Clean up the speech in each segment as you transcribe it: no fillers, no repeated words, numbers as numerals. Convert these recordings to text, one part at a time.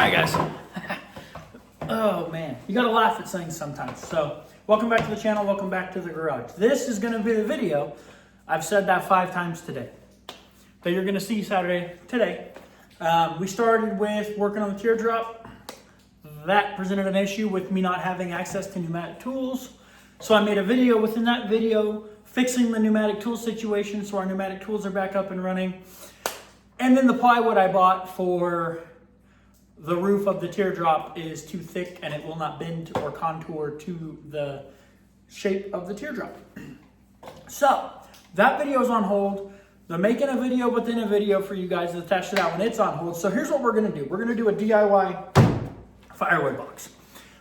right, guys. Oh man, you gotta laugh at things sometimes. So, welcome back to the channel, welcome back to the garage. This is gonna be the video, I've said that 5 times today, that you're gonna see today. We started with working on the teardrop. That presented an issue with me not having access to pneumatic tools. So I made a video within that video fixing the pneumatic tool situation, so our pneumatic tools are back up and running. And then the plywood I bought for the roof of the teardrop is too thick and it will not bend or contour to the shape of the teardrop. So that video is on hold. They're making a video within a video for you guys to attach to that one. It's on hold. So here's what we're gonna do. We're gonna do a DIY firewood box.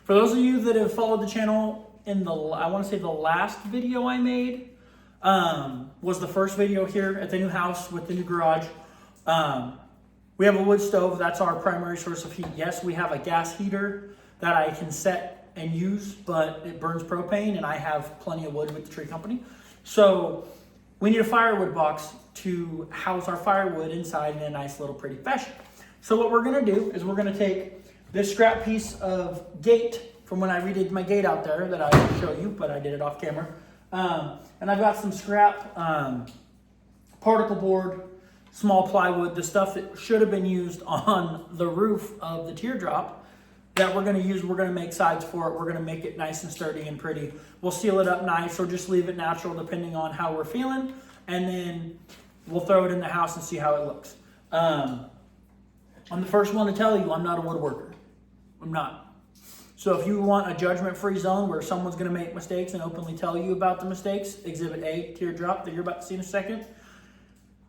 For those of you that have followed the channel in the, I wanna say the last video I made was the first video here at the new house with the new garage. We have a wood stove. That's our primary source of heat. Yes, we have a gas heater that I can set and use, but it burns propane and I have plenty of wood with the tree company. So we need a firewood box to house our firewood inside in a nice little pretty fashion. So what we're gonna do is we're gonna take this scrap piece of gate from when I redid my gate out there that I didn't show you, but I did it off camera. And I've got some scrap particle board, small plywood, the stuff that should have been used on the roof of the teardrop that we're gonna use. We're gonna make sides for it. We're gonna make it nice and sturdy and pretty. We'll seal it up nice or just leave it natural depending on how we're feeling. And then we'll throw it in the house and see how it looks. I'm the first one to tell you I'm not a woodworker. I'm not. So if you want a judgment-free zone where someone's gonna make mistakes and openly tell you about the mistakes, Exhibit A, teardrop, that you're about to see in a second,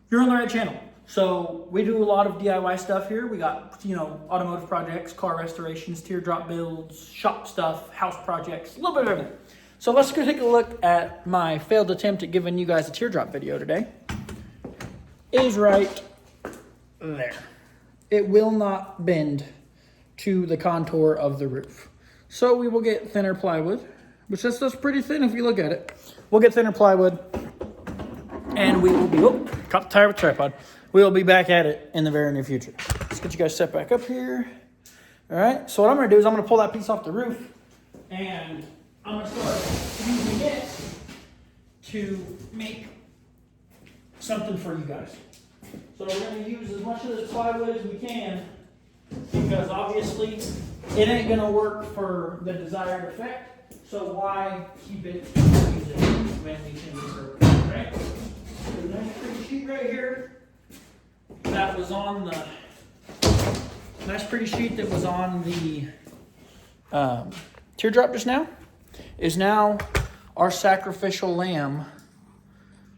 you're on the right channel. So we do a lot of DIY stuff here. We got, automotive projects, car restorations, teardrop builds, shop stuff, house projects, a little bit of everything. So let's go take a look at my failed attempt at giving you guys a teardrop video today. It is right there. It will not bend to the contour of the roof. So we will get thinner plywood, which that's pretty thin if you look at it. We'll get thinner plywood and we will be, caught the tire with the tripod. We will be back at it in the very near future. Let's get you guys set back up here. All right, so what I'm gonna do is I'm gonna pull that piece off the roof and I'm gonna start using it to make something for you guys. So we're gonna use as much of this plywood as we can because obviously it ain't gonna work for the desired effect. So why keep it and use it when we can repurpose it, right? There's a nice pretty sheet right here that was on the teardrop just now is now our sacrificial lamb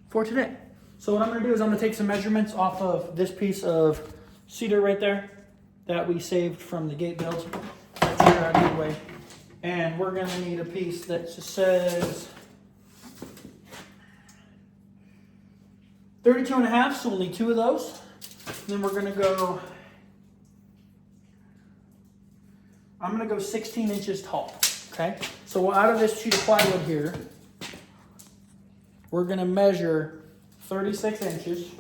for today. So what I'm gonna do is I'm gonna take some measurements off of this piece of cedar right there that we saved from the gate build. That's here out of the way. And we're gonna need a piece that just says 32.5, so we'll need 2 of those. Then we're gonna go, I'm gonna go 16 inches tall, okay? So out of this sheet of plywood here, we're gonna measure 36 inches.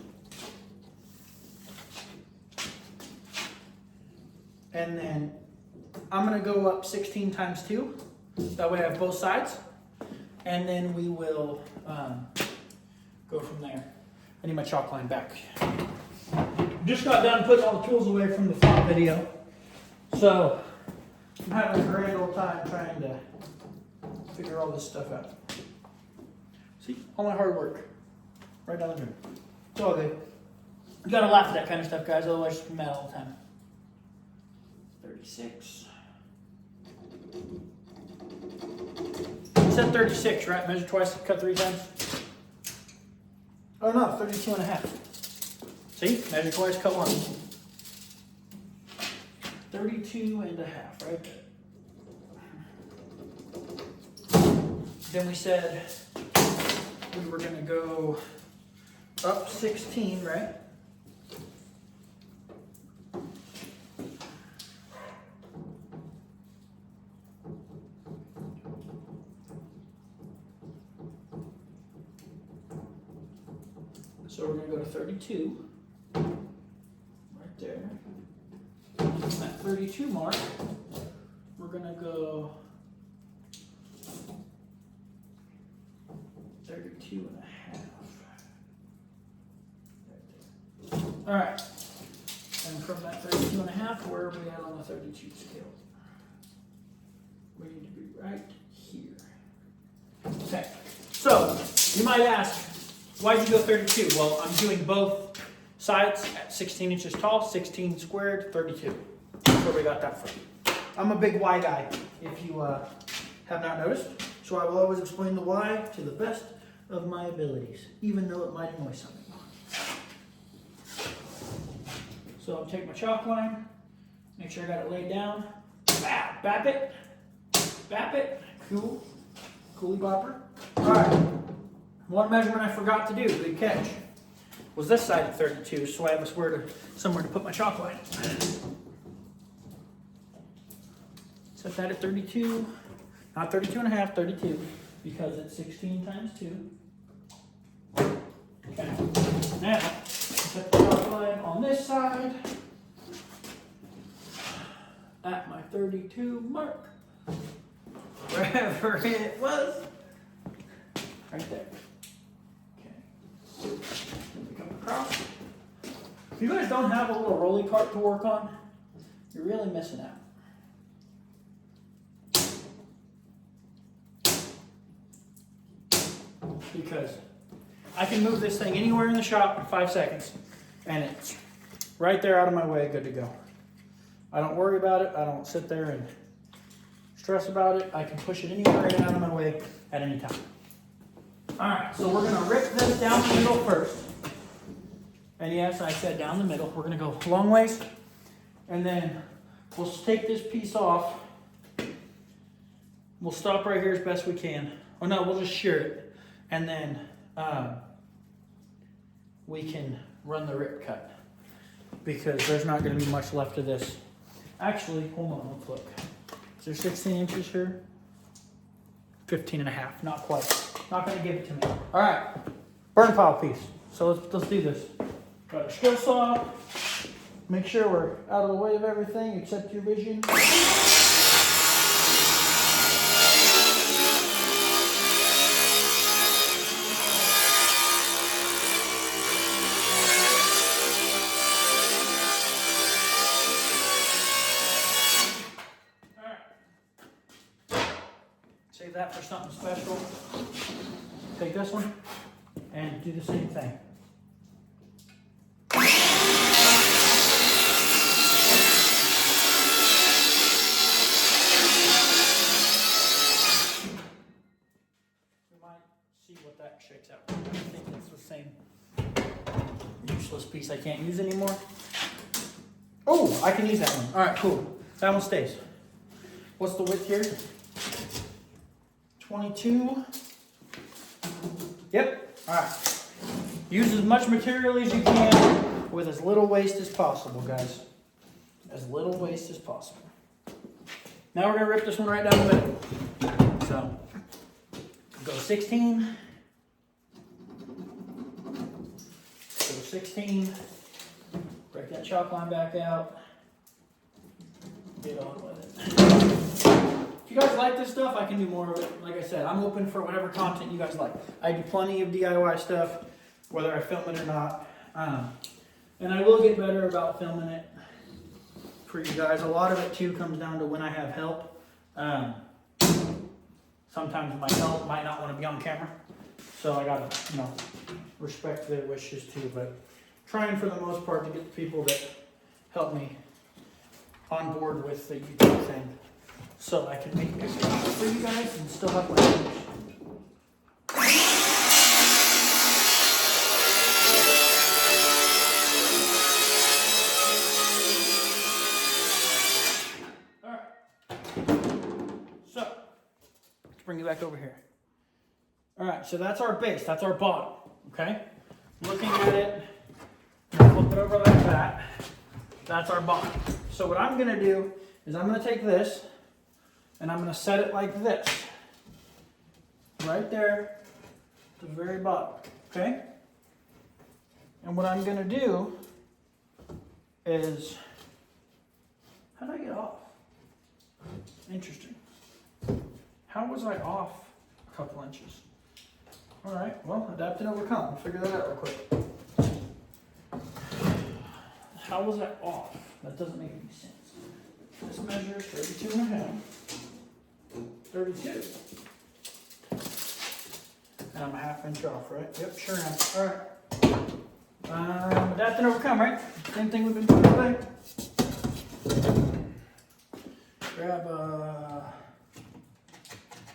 And then I'm gonna go up 16 times 2. That way I have both sides. And then we will go from there. I need my chalk line back. Just got done putting all the tools away from the flop video. So I'm having a grand old time trying to figure all this stuff out. See, all my hard work. Right down the drain. It's all good. You gotta laugh at that kind of stuff, guys, otherwise you'll be mad all the time. 36. You said 36, right? Measure twice, cut 3 times. Oh no, 32.5. See? Measure twice, cut once. 32.5, right there. Then we said we were gonna go up 16, right? So we're gonna go to 32, right there. 32 mark, we're gonna go 32 and a half. All right, and from that 32 and a half, where are we at on the 32 scale? We need to be right here. Okay, so you might ask, why'd you go 32? Well, I'm doing both sides at 16 inches tall, 16 squared, 32. That's where we got that from. I'm a big Y guy, if you have not noticed. So I will always explain the Y to the best of my abilities, even though it might annoy some people. So I'll take my chalk line, make sure I got it laid down. Bap it, cool, coolie bopper. All right, one measurement I forgot to do, good catch, was this side at 32, so I have somewhere to put my chalk line. Set that at 32, not 32 and a half, 32, because it's 16 times 2. Okay, now, set the chalk line on this side, at my 32 mark, wherever it was, right there. Okay, then we come across. If you guys don't have a little rolly cart to work on, you're really missing out. Because I can move this thing anywhere in the shop in 5 seconds, and it's right there out of my way, good to go. I don't worry about it. I don't sit there and stress about it. I can push it anywhere and out of my way at any time. All right, so we're gonna rip this down the middle first. And yes, I said down the middle. We're gonna go long ways, and then we'll take this piece off. We'll stop right here as best we can. Oh no, we'll just shear it. And then we can run the rip cut, because there's not going to be much left of this. Actually, hold on, let's look. Is there 16 inches here? 15 and a half, not quite. Not going to give it to me. All right, burn pile piece. So let's do this. Got a skill saw. Make sure we're out of the way of everything except your vision. Save that for something special. Take this one and do the same thing. We might see what that shakes out. I think that's the same useless piece I can't use anymore. Oh, I can use that one. All right, cool. That one stays. What's the width here? 22. Yep. All right. Use as much material as you can with as little waste as possible, guys. As little waste as possible. Now we're going to rip this one right down the middle. So, go 16. Go 16. Break that chalk line back out. Get on with it. If you guys like this stuff, I can do more of it. Like I said, I'm open for whatever content you guys like. I do plenty of DIY stuff, whether I film it or not. And I will get better about filming it for you guys. A lot of it too comes down to when I have help. Sometimes my help might not want to be on camera, so I gotta, respect their wishes too. But trying for the most part to get the people that help me on board with the YouTube thing, so I can make it for you guys and still have my finish. Bring you back over here. All right, so that's our base, that's our bottom, okay? Looking at it, flip it over like that, that's our bottom. So what I'm gonna do is I'm gonna take this and I'm gonna set it like this, right there, to the very bottom, okay? And what I'm gonna do is, how do I off? Interesting. How was I off a couple inches? All right, well, adapt and overcome. We'll figure that out real quick. How was I off? That doesn't make any sense. This measures 32 and a half. 32. And I'm a half inch off, right? Yep, sure am. All right. Adapt and overcome, right? Same thing we've been doing today. Grab a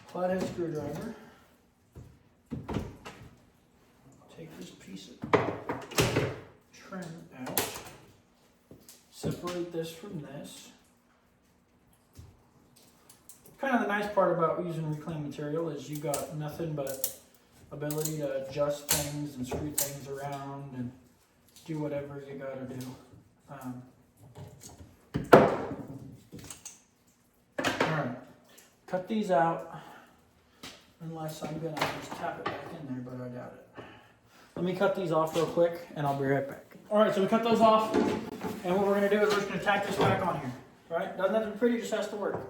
flathead screwdriver. Take this piece of trim out. Separate this from this. Kind of the nice part about using reclaimed material is you got nothing but ability to adjust things and screw things around and do whatever you gotta do. Alright, cut these out unless I'm gonna just tap it back in there, but I doubt it. Let me cut these off real quick and I'll be right back. Alright, so we cut those off and what we're gonna do is we're just gonna tack this back on here. Right? Doesn't have to be pretty, just has to work.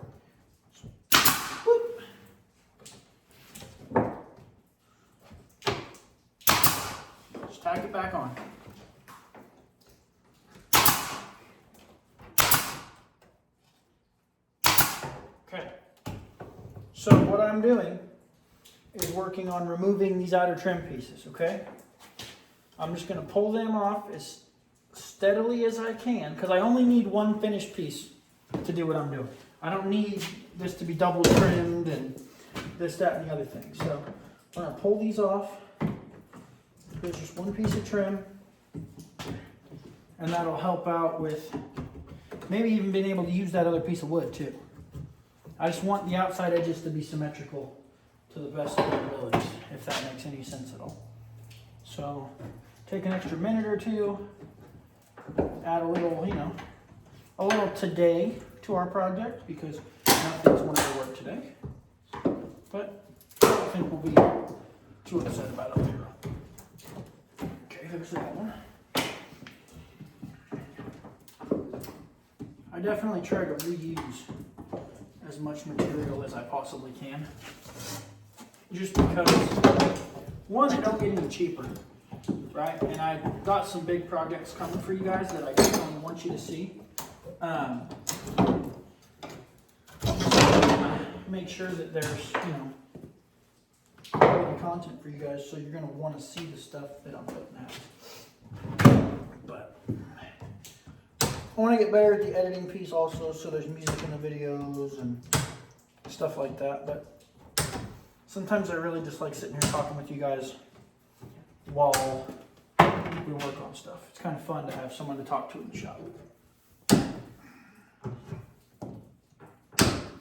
Whoop. Just tack it back on. Okay. So what I'm doing is working on removing these outer trim pieces, okay? I'm just going to pull them off as steadily as I can because I only need one finished piece to do what I'm doing. I don't need this to be double trimmed and this, that, and the other thing. So I'm going to pull these off. There's just one piece of trim and that'll help out with maybe even being able to use that other piece of wood too. I just want the outside edges to be symmetrical to the best of my abilities, if that makes any sense at all. So take an extra minute or two, add a little, a little today to our project because nothing's wanted to work today. But I don't think we'll be too upset about it later on. Okay, fix that one. I definitely try to reuse as much material as I possibly can. Just because, one, they don't get any cheaper, right? And I've got some big projects coming for you guys that I definitely want you to see. Make sure that there's, quality content for you guys, so you're going to want to see the stuff that I'm putting out. But I want to get better at the editing piece also, so there's music in the videos and stuff like that. But sometimes I really just like sitting here talking with you guys while we work on stuff. It's kind of fun to have someone to talk to in the shop.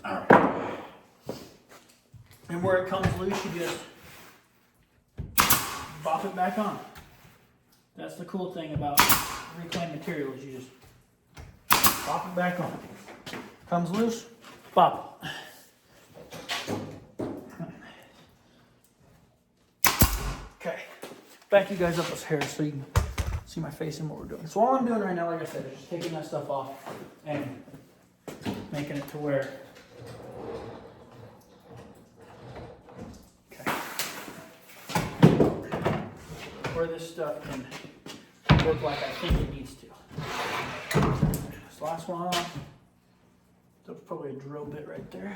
Alright. And where it comes loose, you just bop it back on. That's the cool thing about reclaimed material is you just bop it back on. Comes loose, bop it. Okay, back you guys up this hair so you can see my face and what we're doing. So all I'm doing right now, like I said, is just taking that stuff off and making it to where, where this stuff can look like I think it needs to. This last one off. There's probably a drill bit right there.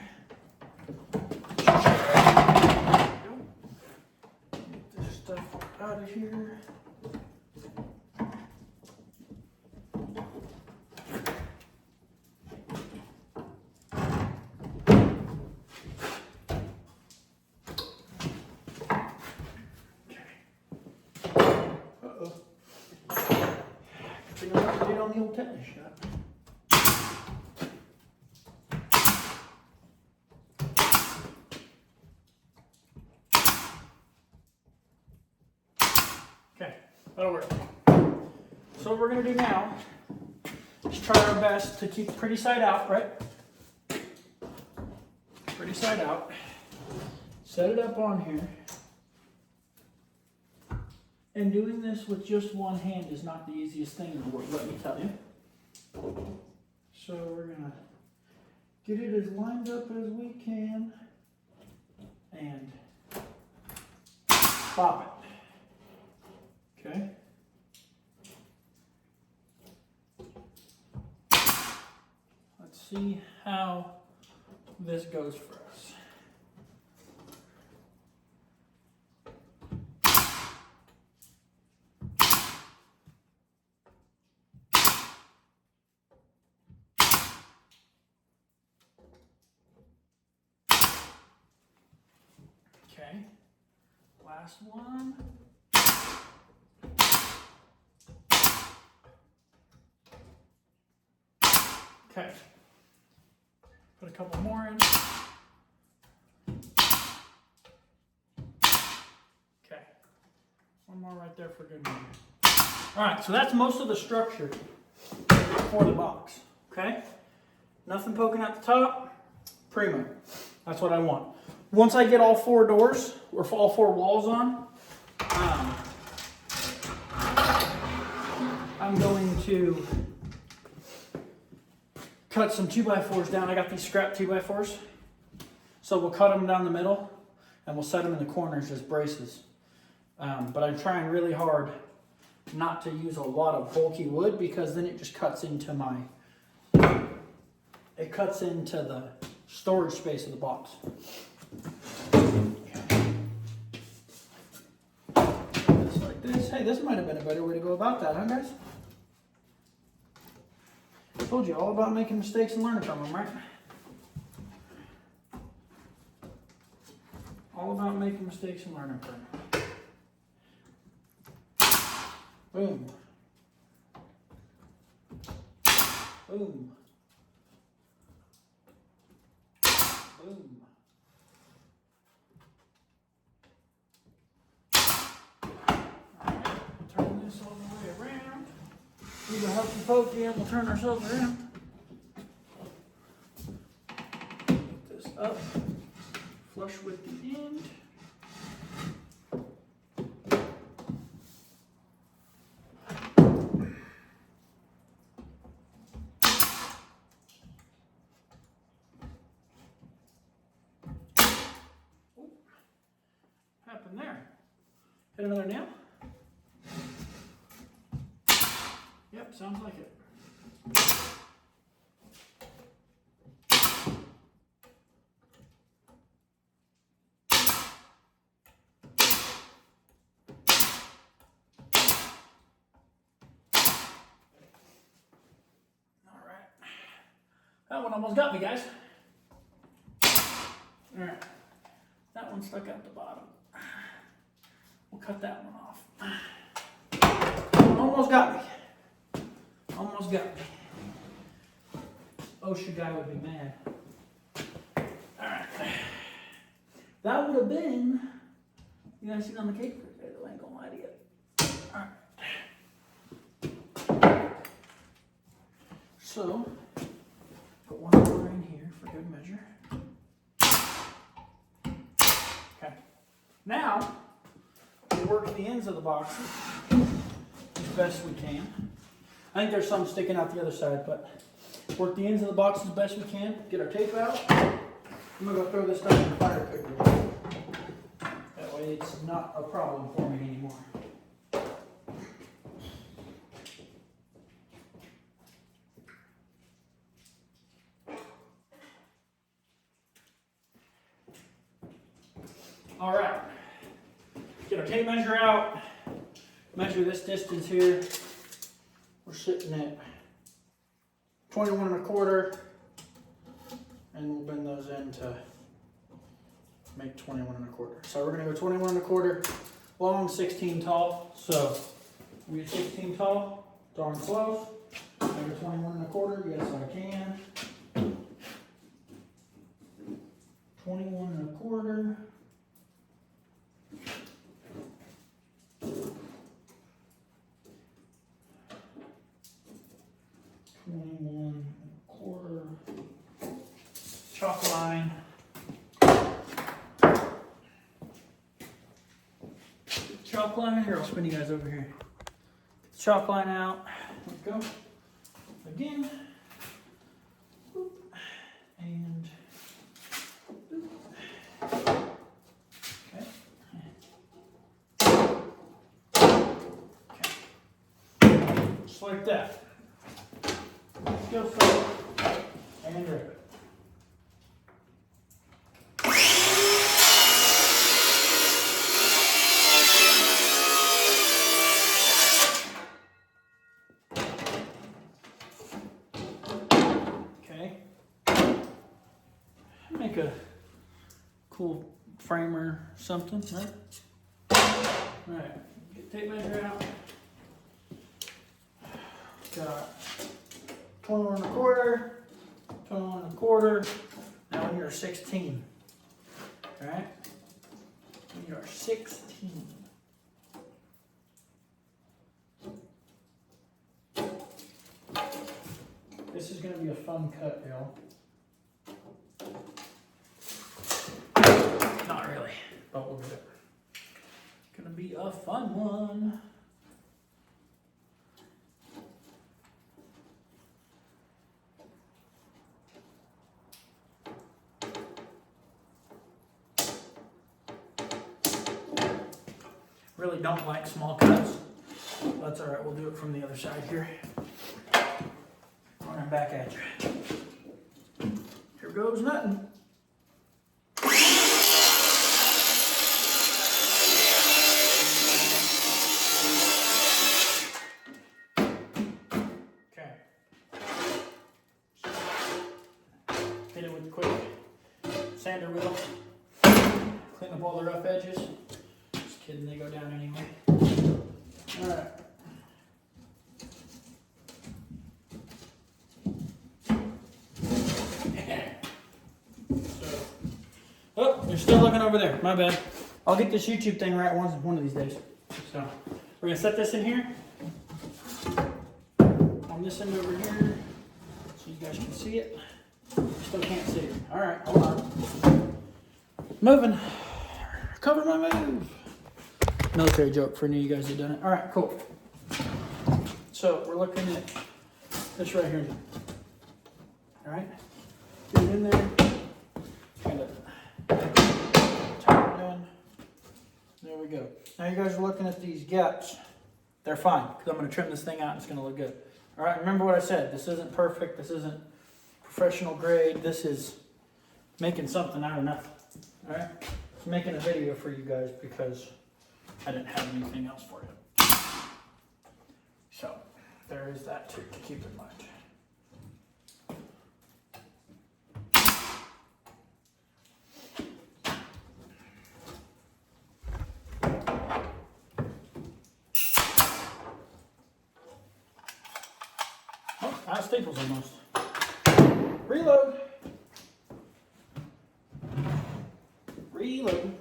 Get this stuff out of here. On the old tetanus shot. Okay, that'll work. So what we're going to do now is try our best to keep pretty side out, right? Pretty side out. Set it up on here. And doing this with just one hand is not the easiest thing in the world, let me tell you. So we're going to get it as lined up as we can, and pop it. Okay. Let's see how this goes for us. Okay, last one. Okay, put a couple more in. Okay, one more right there for good measure. All right, so that's most of the structure for the box, okay? Nothing poking out the top, primo. That's what I want. Once I get all four doors, or all four walls on, I'm going to cut some 2x4s down. I got these scrap 2x4s. So we'll cut them down the middle and we'll set them in the corners as braces. But I'm trying really hard not to use a lot of bulky wood because then it just cuts into the storage space of the box. Just like this. Hey, this might have been a better way to go about that, huh guys? I told you all about making mistakes and learning from them, right? All about making mistakes and learning from them. Boom. Boom. Boom. Alright, turn this all the way around. Use a hokey pokey and we'll turn ourselves around. Put this up, flush with the end. Happened there? Hit another nail? Yep, sounds like it. All right. That one almost got me, guys. All right. That one stuck out the bottom. We'll cut that one off. Almost got me. Almost got me. OSHA guy would be mad. Alright. That would have been, you guys seen on the cake right there, I ain't gonna lie to you. Alright. So, put one more in here for good measure. Okay. Now, we'll work the ends of the boxes as best we can. I think there's some sticking out the other side, but work the ends of the box as best we can. Get our tape out. I'm gonna go throw this stuff in the fire quickly. That way it's not a problem for me anymore. All right. Get our tape measure out. Measure this distance here. We're sitting at 21 1/4, and we'll bend those in to make 21 1/4. So we're gonna go 21 1/4 long, 16 tall. So we get 16 tall, darn close. I go 21 1/4, yes I can. 21 1/4. Chalk line. Chalk line here, I'll spin you guys over here. Chalk line out. Let's go. Again. Boop. And like that. Skill set and rip it. Okay. Make a cool frame or something, right? All right, get tape measure out. Got 21 1/4, 21 1/4. Now we are 16. All right, we are 16. This is going to be a fun cut, y'all. Not really, but we'll do it. It's going to be a fun one. Really don't like small cuts. That's all right, we'll do it from the other side here. Running back at you. Here goes nothing. Okay. Hit it with the quick sander wheel. Clean up all the rough edges. Just kidding, they go down anyway. All right. Oh, you're still looking over there. My bad. I'll get this YouTube thing right one of these days. So we're gonna set this in here. On this end over here, so you guys can see it. Still can't see it. All right, hold on. Moving. Cover my move. Military joke for any of you guys that done it. All right, cool. So we're looking at this right here. All right, get it in there. Kind of tighten it in. There we go. Now you guys are looking at these gaps. They're fine because I'm going to trim this thing out and it's going to look good. All right, remember what I said. This isn't perfect. This isn't professional grade. This is making something out of nothing. All right, just making a video for you guys because I didn't have anything else for you. So there is that too to keep in mind. Oh, out of staples almost. Reload. Reload.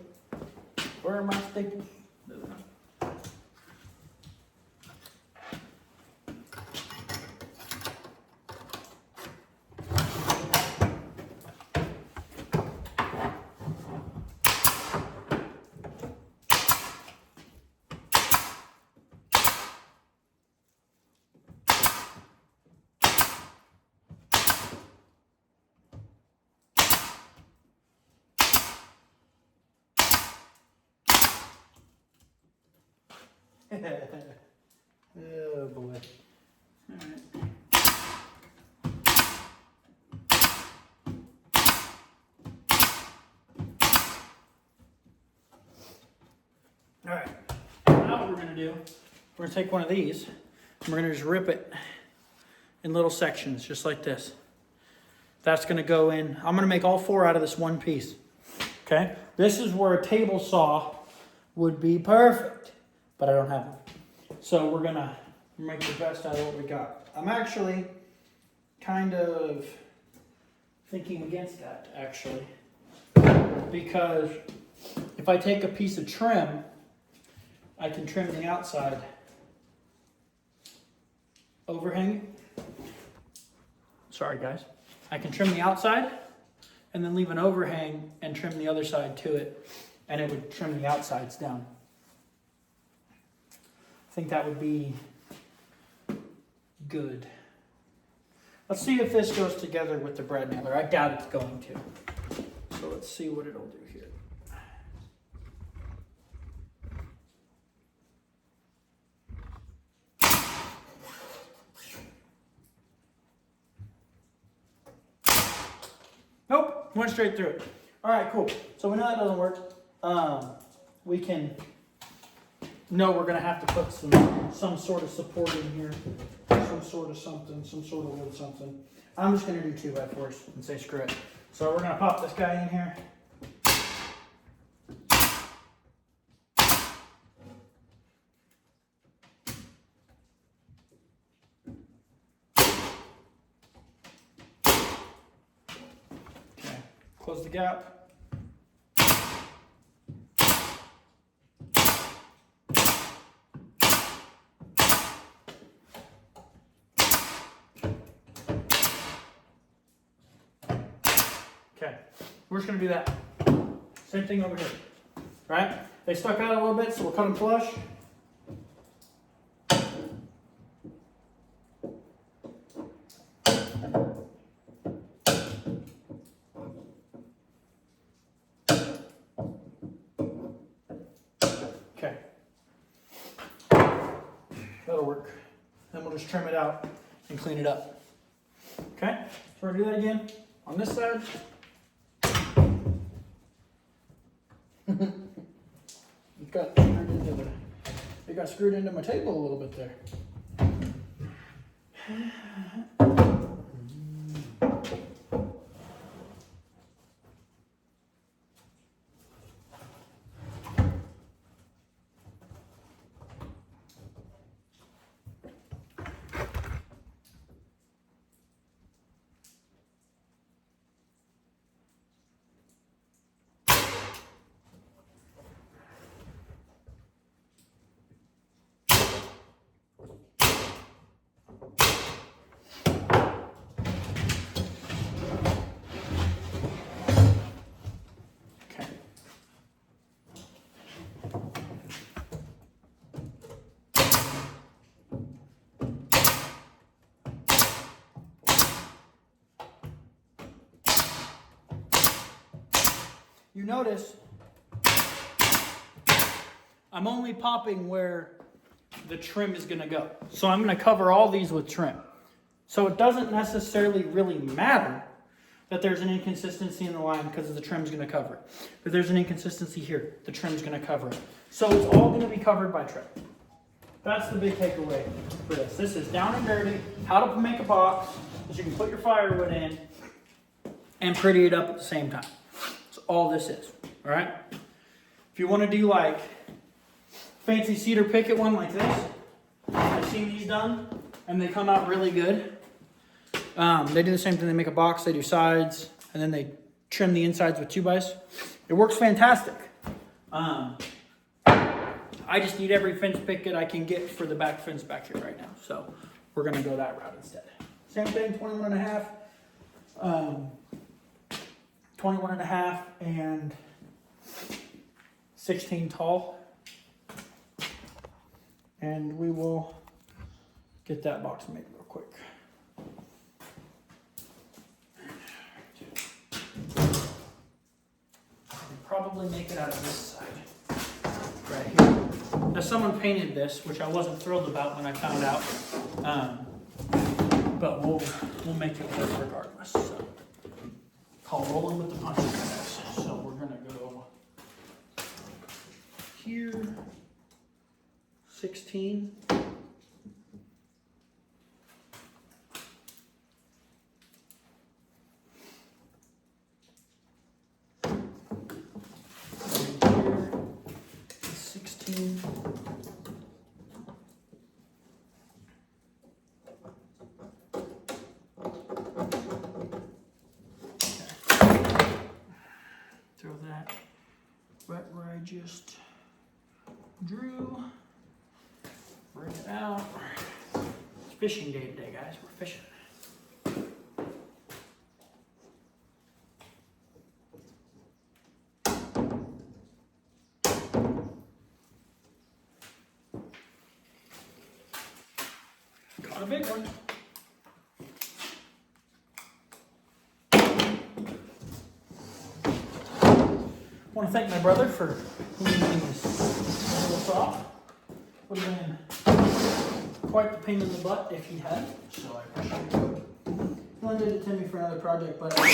Where are my staples? Oh boy. All right. Now what we're going to do, we're going to take one of these and we're going to just rip it in little sections just like this. That's going to go in. I'm going to make all four out of this one piece. Okay? This is where a table saw would be perfect, but I don't have one. So we're going to make the best out of what we got. I'm actually kind of thinking against that, actually. Because if I take a piece of trim, I can trim the outside. Overhang. Sorry, guys. I can trim the outside and then leave an overhang and trim the other side to it, and it would trim the outsides down. I think that would be good. Let's see if this goes together with the bread nailer. I doubt it's going to. So let's see what it'll do here. went straight through it. All right, cool. So we know that doesn't work. We can know we're gonna have to put some sort of support in here, some sort of something, some sort of little something. I'm just gonna do 2x4s and say screw it. So we're gonna pop this guy in here. Okay, close the gap. Okay, we're just gonna do that. Same thing over here, right? They stuck out a little bit, so we'll cut them flush. Okay, that'll work. Then we'll just trim it out and clean it up. Okay, so we're gonna do that again on this side. It got screwed into my table a little bit there. You notice I'm only popping where the trim is going to go. So I'm going to cover all these with trim. So it doesn't necessarily really matter that there's an inconsistency in the line because the trim's going to cover it. If there's an inconsistency here, the trim's going to cover it. So it's all going to be covered by trim. That's the big takeaway for this. This is down and dirty, how to make a box that you can put your firewood in and pretty it up at the same time. That's all this is, all right? If you want to do like fancy cedar picket one like this, I've seen these done and they come out really good. They do the same thing. They make a box, they do sides, and then they trim the insides with 2x. It works fantastic. I just need every fence picket I can get for the back fence back here right now. So we're gonna go that route instead. Same thing, 21.5, 21.5 and 16 tall. And we will get that box made real quick. Probably make it out of this side, right here. Now someone painted this, which I wasn't thrilled about when I found out, but we'll make it work regardless. So, call rolling with the punches. So we're gonna go here, 16. Throw that right where I just drew. Bring it out. It's fishing day today, guys. We're fishing. Caught a big one. I want to thank my brother for cleaning this little saw. Would have been quite the pain in the butt if he had, so I appreciate it. lended it to me for another project, but I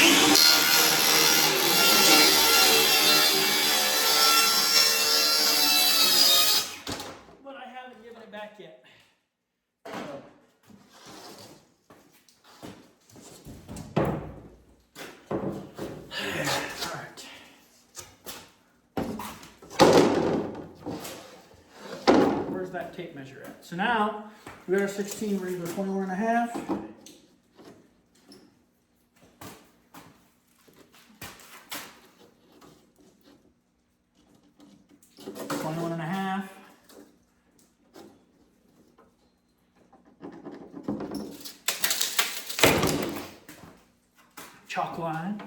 haven't given it back yet. That tape measure at. So now we got our 16, we're either 21 and a half. 21 and a half. Chalk line.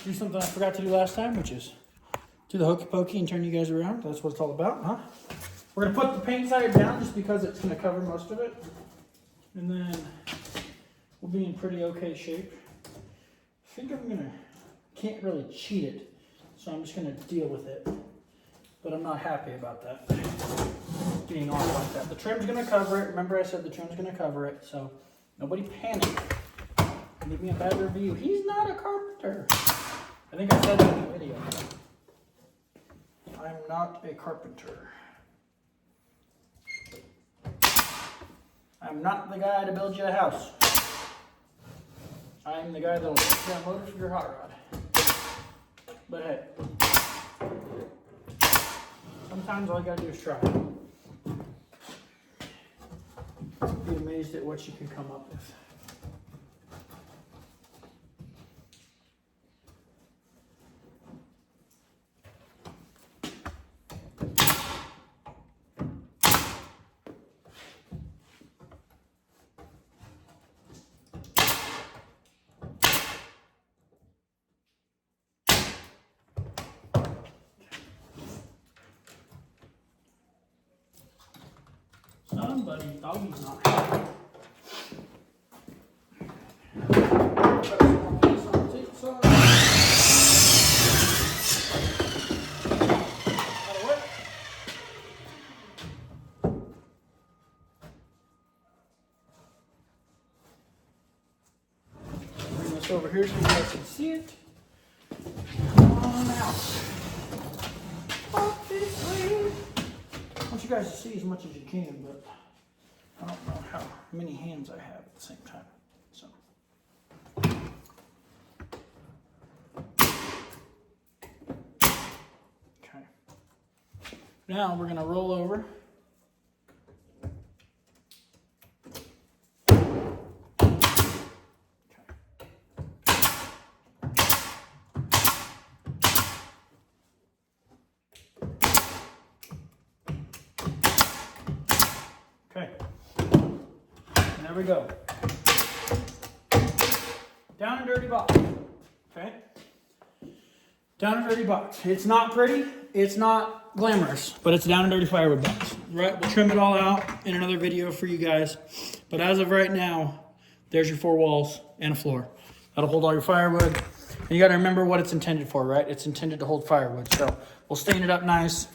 Do something I forgot to do last time, which is do the hokey pokey and turn you guys around. That's what it's all about, huh? We're gonna put the paint side down just because it's gonna cover most of it. And then we'll be in pretty okay shape. I think can't really cheat it. So I'm just gonna deal with it. But I'm not happy about that, being off like that. The trim's gonna cover it. Remember I said the trim's gonna cover it, so nobody panic. Give me a bad review. He's not a carpenter. I think I said that in the video. I'm not a carpenter. I'm not the guy to build you a house. I'm the guy that'll put down motors for your hot rod. But hey, sometimes all you gotta do is try. Be amazed at what you can come up with. Somebody thought he's not happy. Bring this over here so you guys can see it. Come on out. Up this way. I want you guys to see as much as you can, but I don't know how many hands I have at the same time. So. Okay. Now we're going to roll over. Okay, there we go. Down and dirty box, okay? Down and dirty box. It's not pretty, it's not glamorous, but it's down and dirty firewood box. Right, we'll trim it all out in another video for you guys. But as of right now, there's your 4 walls and a floor. That'll hold all your firewood. And you gotta remember what it's intended for, right? It's intended to hold firewood. So we'll stain it up nice,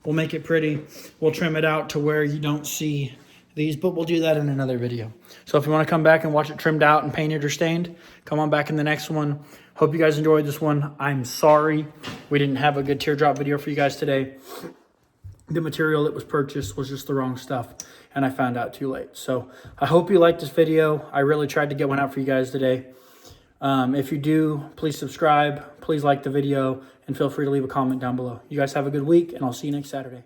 we'll make it pretty, we'll trim it out to where you don't see these, but we'll do that in another video. So if you want to come back and watch it trimmed out and painted or stained, come on back in the next one. Hope you guys enjoyed this one. I'm sorry we didn't have a good teardrop video for you guys today. The material that was purchased was just the wrong stuff, and I found out too late. So I hope you liked this video. I really tried to get one out for you guys today. If you do, please subscribe, please like the video, and feel free to leave a comment down below. You guys have a good week, and I'll see you next Saturday.